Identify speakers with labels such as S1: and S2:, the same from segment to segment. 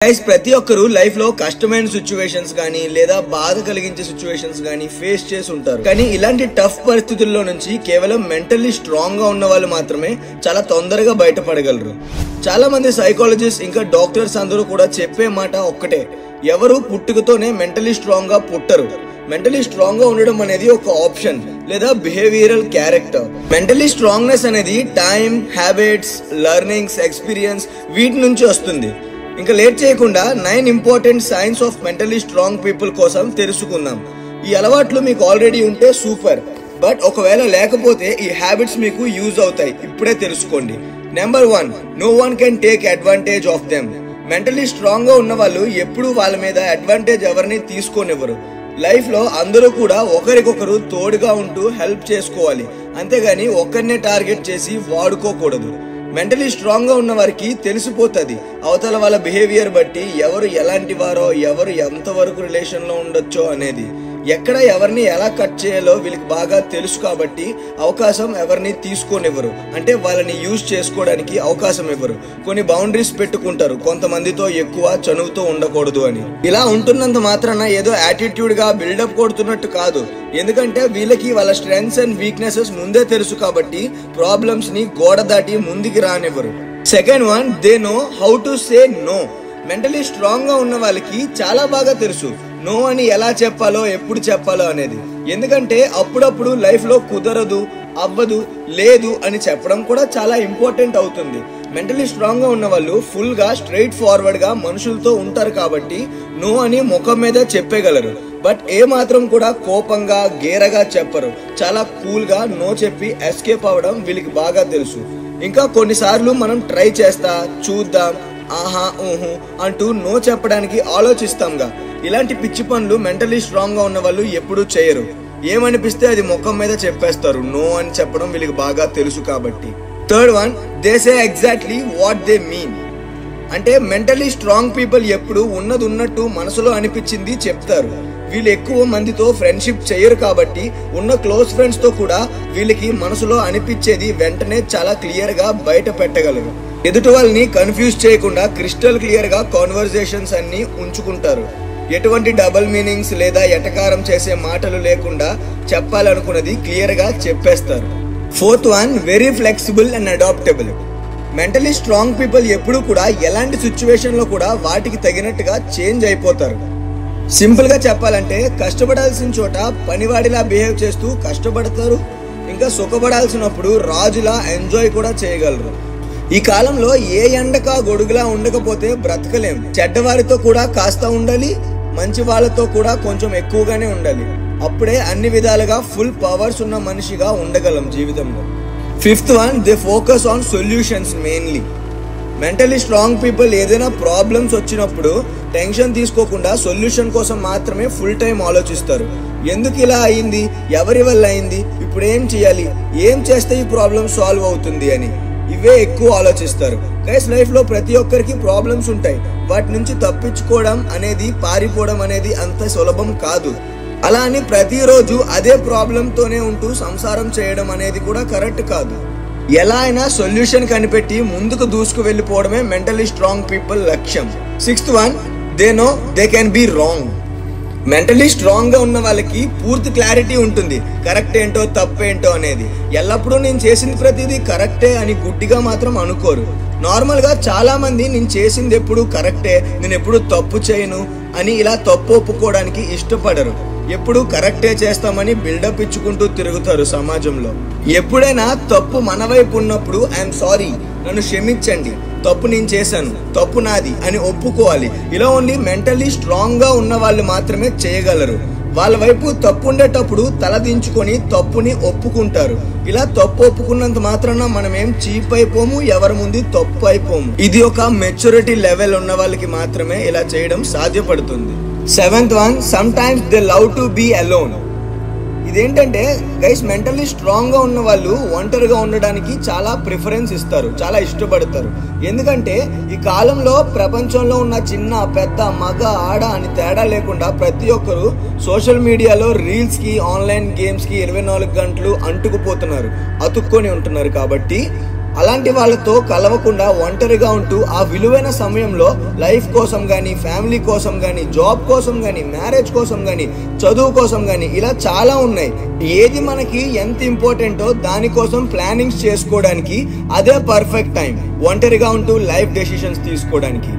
S1: Guys ప్రతి ఒక్కరు life లో కష్టమైన సిచ్యువేషన్స్ గానీ లేదా బాధ కలిగించే సిచ్యువేషన్స్ గానీ ఫేస్ చేసి ఉంటారు. కానీ ఇలాంటి టఫ్ పరిస్థితుల్లో నుంచి కేవలం మెంటల్లీ స్ట్రాంగ్ గా ఉన్న వాళ్ళు మాత్రమే చాలా తొందరగా బయటపడగలరు. చాలా మంది సైకాలజిస్ట్ ఇంకా డాక్టర్స్ అందరూ కూడా చెప్పే మాట ఒక్కటే, ఎవరు పుట్టుకతోనే మెంటల్లీ స్ట్రాంగ్ గా పుట్టరు. మెంటలీ స్ట్రాంగ్ గా ఉండడం అనేది ఒక ఆప్షన్ లేదా బిహేవియరల్ క్యారెక్టర్. మెంటలీ స్ట్రాంగ్నెస్ అనేది టైం, హ్యాబిట్స్, లెర్నింగ్స్, ఎక్స్పీరియన్స్ వీటి నుంచి వస్తుంది. ఇంకా లేట్ చేయకుండా 9 important science of mentally strong people కోసం తెలుసుకుందాం. ఈ అలవాట్లు మీకు ఆల్రెడీ ఉంటే సూపర్, బట్ ఒకవేళ లేకపోతే ఈ హ్యాబిట్స్ మీకు యూజ్ అవుతాయి. ఇప్పుడే తెలుసుకోండి. Number 1, no one can take advantage of them. Mentally strong గా ఉన్న వాళ్ళు ఎప్పుడు వాళ్ళ మీద అడ్వాంటేజ్ ఎవరిని తీసుకోనివ్వరు. లైఫ్ లో అందరూ కూడా ఒకరికొకరు తోడుగా ఉంటూ హెల్ప్ చేసుకోవాలి, అంతేగాని ఒక్కరినే టార్గెట్ చేసి వాడుకోకూడదు. మెంటలీ స్ట్రాంగ్ గా ఉన్న వారికి తెలిసిపోతుంది అవతల వాళ్ళ బిహేవియర్ బట్టి ఎవరు ఎలాంటి వారో, ఎవరు ఎంతవరకు రిలేషన్ లో ఉండొచ్చో అనేది. ఎక్కడ ఎవరిని ఎలా కట్ చేయాలో వీళ్ళకి బాగా తెలుసు కాబట్టి అవకాశం ఎవరిని తీసుకోనివ్వరు, అంటే వాళ్ళని యూజ్ చేసుకోవడానికి అవకాశం ఇవ్వరు. కొన్ని బౌండరీస్ పెట్టుకుంటారు, కొంతమందితో ఎక్కువ చనువుతో ఉండకూడదు అని. ఇలా ఉంటున్నంత మాత్రాన ఏదో యాటిట్యూడ్ గా బిల్డప్ కొడుతున్నట్టు కాదు, ఎందుకంటే వీళ్ళకి వాళ్ళ స్ట్రెంగ్స్ అండ్ వీక్నెసెస్ ముందే తెలుసు కాబట్టి ప్రాబ్లమ్స్ ని గోడ దాటి ముందుకి రానివ్వరు. Second one, they know how to say no. Mentally strong గా ఉన్న వాళ్ళకి చాలా బాగా తెలుసు నో అని ఎలా చెప్పాలో, ఎప్పుడు చెప్పాలో అనేది. ఎందుకంటే అప్పుడప్పుడు లైఫ్ లో కుదరదు, అవ్వదు, లేదు అని చెప్పడం కూడా చాలా ఇంపార్టెంట్ అవుతుంది. మెంటలీ స్ట్రాంగ్ గా ఉన్న వాళ్ళు ఫుల్ గా స్ట్రైట్ ఫార్వర్డ్ గా మనుషులతో ఉంటారు కాబట్టి నో అని ముఖం మీద చెప్పగలరు. బట్ ఏ మాత్రం కూడా కోపంగా, గేరగా చెప్పరు. చాలా కూల్ గా నో చెప్పి ఎస్కేప్ అవ్వడం వీళ్ళకి బాగా తెలుసు. ఇంకా కొన్నిసార్లు మనం ట్రై చేస్తా, చూద్దాం, ఆహా, ఊహు అంటూ నో చెప్పడానికి ఆలోచిస్తాంగా. ఇలాంటి పిచ్చి పనులు మెంటలీ స్ట్రాంగ్ గా ఉన్న వాళ్ళు ఎప్పుడూ చేయరు. ఏమనిపిస్తే అది ముఖం మీద చెప్పేస్తారు. నో అని చెప్పడం వీళ్ళకి బాగా తెలుసు కాబట్టి. Third one, they say exactly what they mean. అంటే మెంటలీ స్ట్రాంగ్ పీపుల్ ఎప్పుడు ఉన్నది ఉన్నట్టు మనసులో అనిపించింది చెప్తారు. వీళ్ళు ఎక్కువ మందితో ఫ్రెండ్షిప్ చేయరు కాబట్టి ఉన్న క్లోజ్ ఫ్రెండ్స్ తో కూడా వీళ్ళకి మనసులో అనిపించేది వెంటనే చాలా క్లియర్ గా బయట పెట్టగలరు. ఎదుటి వాళ్ళని కన్ఫ్యూజ్ చేయకుండా క్రిస్టల్ క్లియర్ గా కాన్వర్సేషన్స్ అన్ని ఉంచుకుంటారు. ఎటువంటి డబుల్ మీనింగ్స్ లేదా ఎటకారం చేసే మాటలు లేకుండా చెప్పాలనుకున్నది క్లియర్ గా చెప్పేస్తారు. Fourth one, very flexible and adaptable. Mentally strong people ఎప్పుడు కూడా ఎలాంటి సిచ్యువేషన్ లో కూడా వాటికి తగినట్టుగా చేంజ్ అయిపోతారు. సింపుల్ గా చెప్పాలంటే కష్టపడాల్సిన చోట పనివాడిలా బిహేవ్ చేస్తూ కష్టపడతారు. ఇంకా సుఖపడాల్సినప్పుడు రాజులా ఎంజాయ్ కూడా చేయగలరు. ఈ కాలంలో ఏ ఎండకా గొడుగులా ఉండకపోతే బ్రతకలేం. చెడ్డవారితో కూడా కాస్త ఉండాలి, మంచి వాళ్ళతో కూడా కొంచెం ఎక్కువగానే ఉండాలి. అప్పుడే అన్ని విధాలుగా ఫుల్ పవర్స్ ఉన్న మనిషిగా ఉండగలం జీవితంలో. Fifth one, they focus on solutions mainly. Mentally strong people ఏదైనా ప్రాబ్లమ్స్ వచ్చినప్పుడు టెన్షన్ తీసుకోకుండా సొల్యూషన్ కోసం మాత్రమే ఫుల్ టైం ఆలోచిస్తారు. ఎందుకు ఇలా అయింది, ఎవరి వల్ల అయింది, ఇప్పుడు ఏం చేయాలి, ఏం చేస్తే ఈ ప్రాబ్లం సాల్వ్ అవుతుంది అని ఇవే ఎక్కువ ఆలోచిస్తారు. గైస్ లైఫ్ లో ప్రతి ఒక్కరికి ప్రాబ్లమ్స్ ఉంటాయి. వాటి నుంచి తప్పించుకోవడం అనేది, పారిపోవడం అనేది అంత సులభం కాదు. అలా అని ప్రతిరోజు అదే ప్రాబ్లంతోనే ఉంటూ సంసారం చేయడం అనేది కూడా కరెక్ట్ కాదు. ఎలా అయినా సొల్యూషన్ కనిపెట్టి ముందుకు దూసుకు వెళ్ళిపోవడమే మెంటలీ స్ట్రాంగ్ పీపుల్ లక్ష్యం. Sixth one, they no they can be wrong. Mentally strong గా ఉన్న వాళ్ళకి పూర్తి క్లారిటీ ఉంటుంది కరెక్ట్ ఏంటో తప్పేంటో అనేది. ఎల్లప్పుడూ నేను చేసింది ప్రతిదీ కరెక్టే అని గుడ్డిగా మాత్రం అనుకోరు. నార్మల్ గా చాలా మంది నేను చేసింది ఎప్పుడు కరెక్టే, నేను ఎప్పుడు తప్పు చేయను అని ఇలా తప్పు ఒప్పుకోవడానికి ఇష్టపడరు. ఎప్పుడు కరెక్టే చేస్తామని బిల్డప్ ఇచ్చుకుంటూ తిరుగుతారు సమాజంలో. ఎప్పుడైనా తప్పు మన వైపు ఉన్నప్పుడు ఐఎమ్ సారీ, నన్ను క్షమించండి, తప్పు నేను చేశాను, తప్పు నాది అని ఒప్పుకోవాలి. ఇలా ఓన్లీ మెంటలీ స్ట్రాంగ్ గా ఉన్న వాళ్ళు మాత్రమే చేయగలరు. వాళ్ళ వైపు తప్పు ఉండేటప్పుడు తలదించుకొని తప్పుని ఒప్పుకుంటారు. ఇలా తప్పు ఒప్పుకున్నంత మాత్రాన మనం ఏం చీప్ అయిపోము, ఎవరి ముందు తప్పు అయిపోము. ఇది ఒక మెచ్యూరిటీ లెవెల్ ఉన్న వాళ్ళకి మాత్రమే ఇలా చేయడం సాధ్యపడుతుంది. Seventh one, sometimes they love to be alone. ఇదేంటంటే గైస్ మెంటల్లీ స్ట్రాంగ్ గా ఉన్న వాళ్ళు ఒంటరిగా ఉండడానికి చాలా ప్రిఫరెన్స్ ఇస్తారు, చాలా ఇష్టపడతారు. ఎందుకంటే ఈ కాలంలో ప్రపంచంలో ఉన్న చిన్న పెద్ద మగ ఆడ అని తేడా లేకుండా ప్రతి ఒక్కరు సోషల్ మీడియాలో రీల్స్ కి, ఆన్లైన్ గేమ్స్ కి 24 గంటలు అంటుకుపోతున్నారు, అతుక్కొని ఉంటున్నారు. కాబట్టి అలాంటి వాళ్ళతో కలవకుండా ఒంటరిగా ఉంటూ ఆ విలువైన సమయంలో లైఫ్ కోసం కానీ, ఫ్యామిలీ కోసం కానీ, జాబ్ కోసం కానీ, మ్యారేజ్ కోసం కానీ, చదువు కోసం కానీ, ఇలా చాలా ఉన్నాయి. ఏది మనకి ఎంత ఇంపార్టెంటో దానికోసం ప్లానింగ్స్ చేసుకోవడానికి అదే పర్ఫెక్ట్ టైం, ఒంటరిగా ఉంటూ లైఫ్ డెసిషన్స్ తీసుకోవడానికి.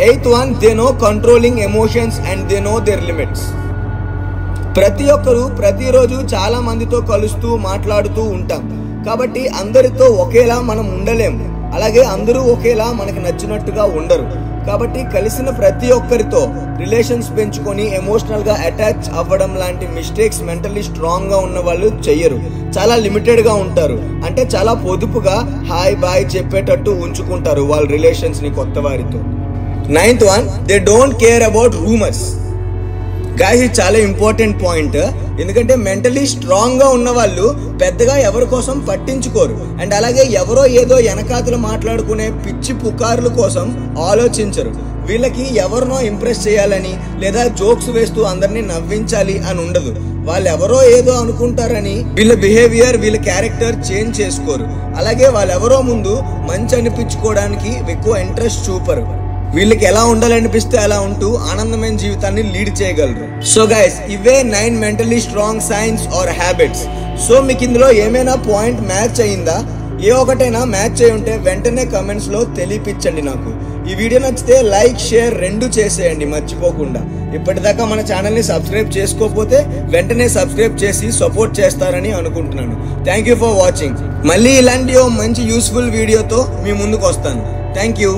S1: 8th one, they know controlling emotions and they know their limits. ప్రతి ఒక్కరు ప్రతిరోజు చాలా మందితో కలుస్తూ మాట్లాడుతూ ఉంటాం కాబట్టి అందరితో ఒకేలా మనం ఉండలేము. అలాగే అందరూ ఒకేలా మనకు నచ్చినట్టుగా ఉండరు. కాబట్టి కలిసిన ప్రతి ఒక్కరితో రిలేషన్స్ పెంచుకొని ఎమోషనల్ గా అటాచ్ అవ్వడం లాంటి మిస్టేక్స్ మెంటల్లీ స్ట్రాంగ్ గా ఉన్న వాళ్ళు చెయ్యరు. చాలా లిమిటెడ్ గా ఉంటారు. అంటే చాలా పొదుపుగా హాయ్ బాయ్ చెప్పేటట్టు ఉంచుకుంటారు వాళ్ళ రిలేషన్స్ ని కొత్త వారితో. 9th one, they don't care about rumors. Guys, ఇది చాలా ఇంపార్టెంట్ పాయింట్. ఎందుకంటే మెంటలీ స్ట్రాంగ్ గా ఉన్న వాళ్ళు పెద్దగా ఎవరి కోసం పట్టించుకోరు. అండ్ అలాగే ఎవరో ఏదో వెనకాతలు మాట్లాడుకునే పిచ్చి పుకార్ల కోసం ఆలోచించరు. వీళ్ళకి ఎవరినో ఇంప్రెస్ చేయాలని లేదా జోక్స్ వేస్తూ అందరినీ నవ్వించాలి అని ఉండదు. వాళ్ళు ఎవరో ఏదో అనుకుంటారని వీళ్ళ బిహేవియర్, వీళ్ళ క్యారెక్టర్ చేంజ్ చేసుకోరు. అలాగే వాళ్ళెవరో ముందు మంచి అనిపించుకోవడానికి ఎక్కువ ఇంట్రెస్ట్ చూపరు. వీళ్ళకి ఎలా ఉండాలనిపిస్తే అలా ఉంటూ ఆనందమైన జీవితాన్ని లీడ్ చేయగలరు. సో గైస్, ఇవే 9 mentally strong science or habits. So మీకు ఇందులో ఏమైనా పాయింట్ మ్యాచ్ అయిందా? ఏ ఒకటైనా మ్యాచ్ అయి ఉంటే వెంటనే కమెంట్స్ లో తెలియపించండి నాకు. ఈ వీడియో నచ్చితే లైక్, షేర్ 2 చేసేయండి మర్చిపోకుండా. ఇప్పటిదాకా మన ఛానల్ ని సబ్స్క్రైబ్ చేసుకోకపోతే వెంటనే సబ్స్క్రైబ్ చేసి సపోర్ట్ చేస్తారని అనుకుంటున్నాను. Thank you for watching. మళ్ళీ ఇలాంటి మంచి యూస్ఫుల్ వీడియోతో మీ ముందుకు వస్తాను. Thank you.